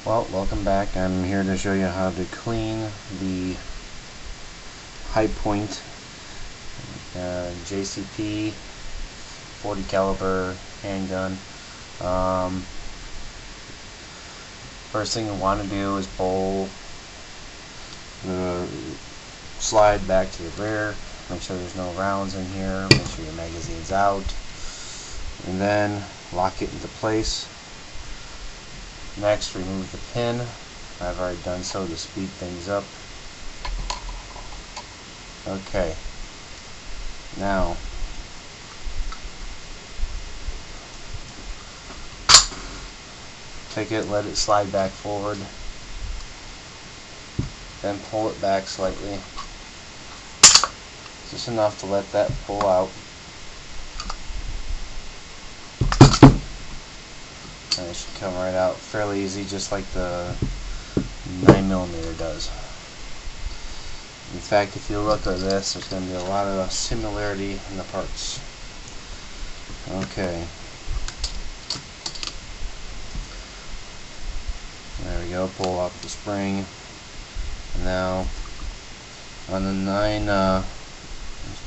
Well, welcome back. I'm here to show you how to clean the Hi-Point JCP 40 caliber handgun. First thing you want to do is pull the slide back to the rear. Make sure there's no rounds in here. Make sure your magazine's out, and then lock it into place. Next, remove the pin. I've already done so to speed things up. Okay. Now, take it, let it slide back forward, then pull it back slightly. Just enough to let that pull out. And it should come right out fairly easy, just like the 9mm does. In fact, if you look at this, there's going to be a lot of similarity in the parts. Okay. There we go, pull off the spring. And now, on the 9, let's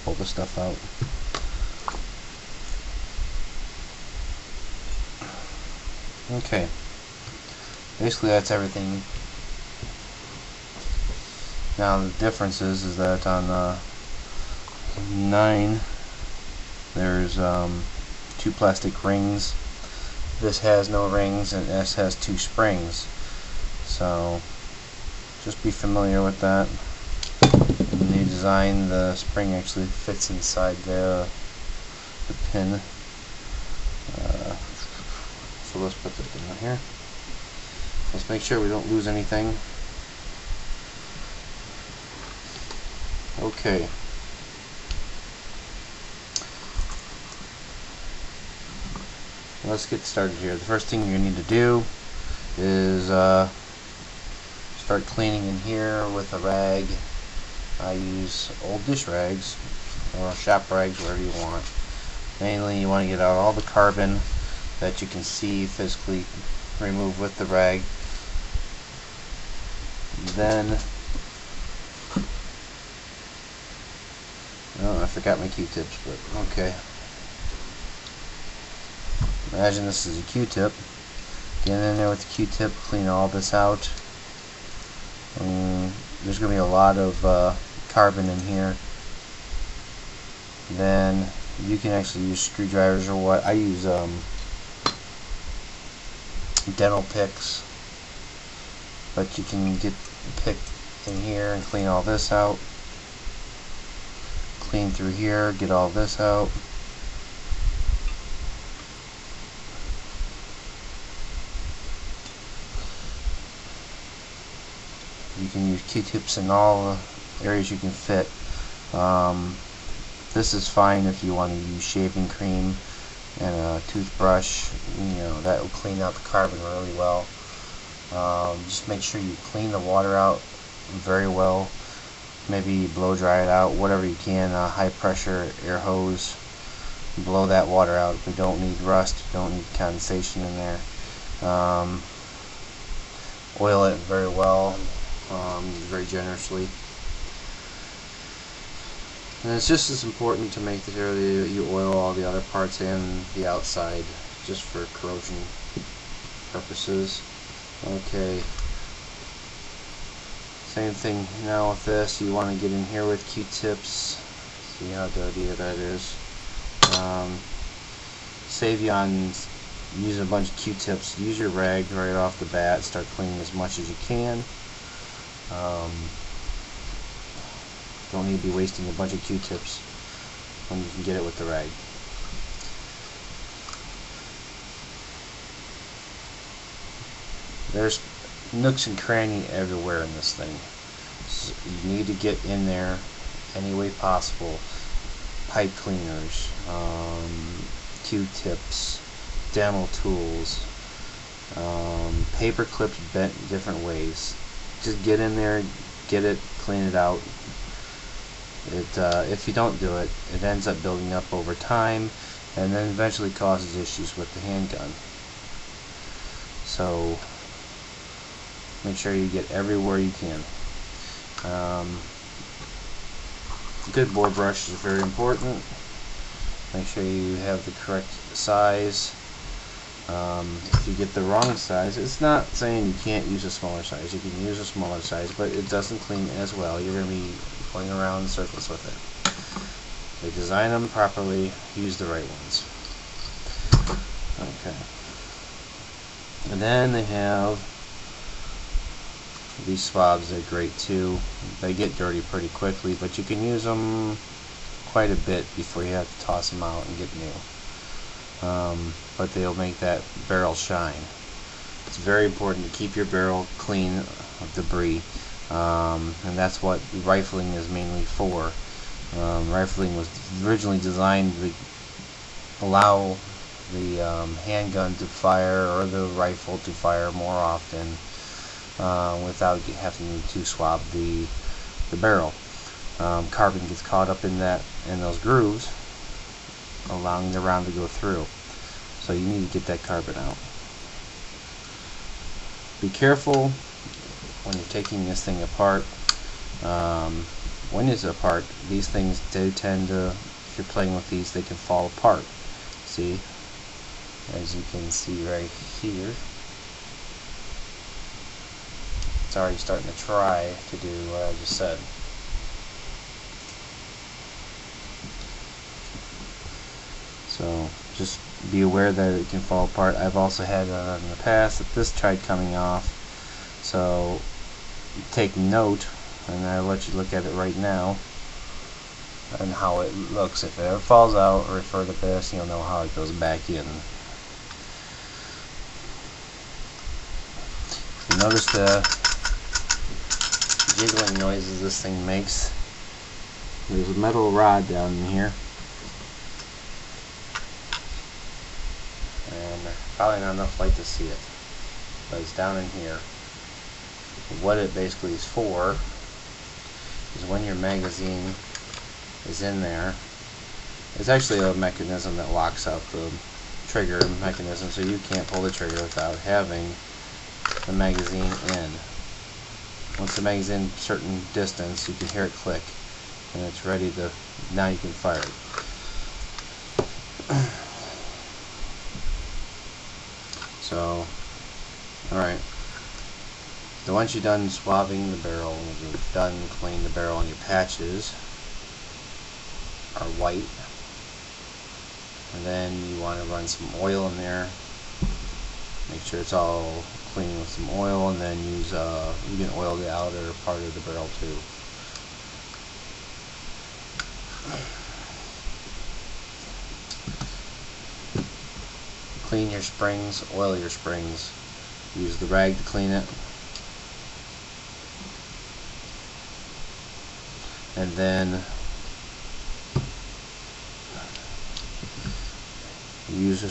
pull this stuff out. Okay, basically that's everything. Now the difference is that on 9 there's 2 plastic rings. This has no rings, and this has 2 springs. So just be familiar with that. In the design, the spring actually fits inside the pin. So let's put this in here. Let's make sure we don't lose anything. Okay. Let's get started here. The first thing you need to do is start cleaning in here with a rag. I use old dish rags or shop rags, whatever you want. Mainly you want to get out all the carbon that you can see physically remove with the rag. Then, oh, I forgot my Q-tips, but okay. Imagine this is a Q-tip. Get in there with the Q-tip, clean all this out. There's going to be a lot of carbon in here. Then you can actually use screwdrivers or what. I use dental picks, but you can get a pick in here and clean all this out. Clean through here, get all this out. You can use Q-tips in all the areas you can fit. This is fine if you want to use shaving cream and a toothbrush. You know, that will clean out the carbon really well. Just make sure you clean the water out very well. Maybe blow dry it out, whatever you can. High pressure air hose, blow that water out. We don't need rust, we don't need condensation in there. Oil it very well, very generously. And it's just as important to make sure that you oil all the other parts and the outside, just for corrosion purposes. Okay. Same thing now with this. You want to get in here with Q-tips. See how dirty that is. Save you on using a bunch of Q-tips. Use your rag right off the bat. Start cleaning as much as you can. Don't need to be wasting a bunch of Q-tips when you can get it with the rag. There's nooks and crannies everywhere in this thing. So you need to get in there any way possible. Pipe cleaners, Q-tips, dental tools, paper clips bent different ways. Just get in there, get it, clean it out. If you don't do it, it ends up building up over time, and then eventually causes issues with the handgun. So Make sure you get everywhere you can. Good bore brush is very important. Make sure you have the correct size. If you get the wrong size, it's not saying you can't use a smaller size. You can use a smaller size, but it doesn't clean as well. You're going to be going around in circles with it. They design them properly, use the right ones. Okay. And then they have these swabs. They're great too. They get dirty pretty quickly, but you can use them quite a bit before you have to toss them out and get new. But they'll make that barrel shine. It's very important to keep your barrel clean of debris, and that's what rifling is mainly for. Rifling was originally designed to allow the handgun to fire, or the rifle to fire more often, without having to swab the barrel. Carbon gets caught up in those grooves, allowing the round to go through. So you need to get that carbon out. Be careful when you're taking this thing apart. When it's apart, these things do tend to, if you're playing with these, they can fall apart. See? As you can see right here. It's already starting to try to do what I just said. So just be aware that it can fall apart. I've also had that in the past that this tried coming off. So take note, and I'll let you look at it right now and how it looks. If it ever falls out, refer to this, you'll know how it goes back in. You notice the jiggling noises this thing makes. There's a metal rod down in here, and probably not enough light to see it, but it's down in here. What it basically is for is when your magazine is in there, it's actually a mechanism that locks out the trigger mechanism, so you can't pull the trigger without having the magazine in. Once the magazine is a certain distance, you can hear it click, and it's ready to, now you can fire it. So, alright. So once you're done swabbing the barrel, and you're done cleaning the barrel, and your patches are white, and then you want to run some oil in there. Make sure it's all clean with some oil, and then use you can oil the outer part of the barrel too. Clean your springs, oil your springs. Use the rag to clean it. And then use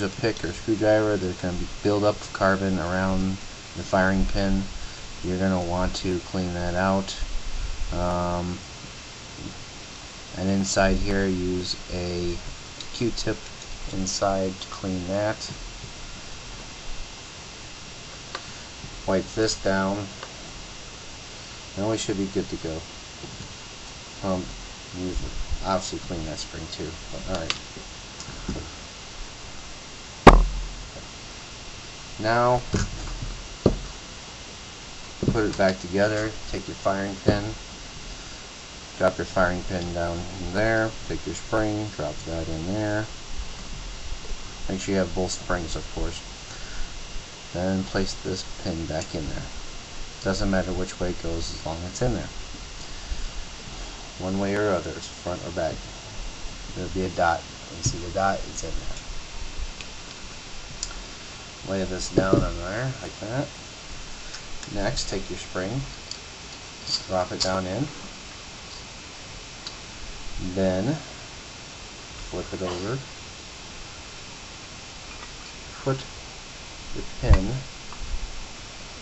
a pick or screwdriver. There's going to be buildup of carbon around the firing pin. You're going to want to clean that out. And inside here, use a Q-tip inside to clean that. Wipe this down, and we should be good to go. You obviously clean that spring too. Alright. Now, put it back together. Take your firing pin. Drop your firing pin down in there. Take your spring. Drop that in there. Make sure you have both springs, of course. Then place this pin back in there. Doesn't matter which way it goes as long as it's in there. One way or other, front or back. There'll be a dot. You see the dot? It's in there. Lay this down on there, like that. Next, take your spring, drop it down in. Then, flip it over. Put the pin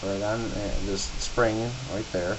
right on this spring right there.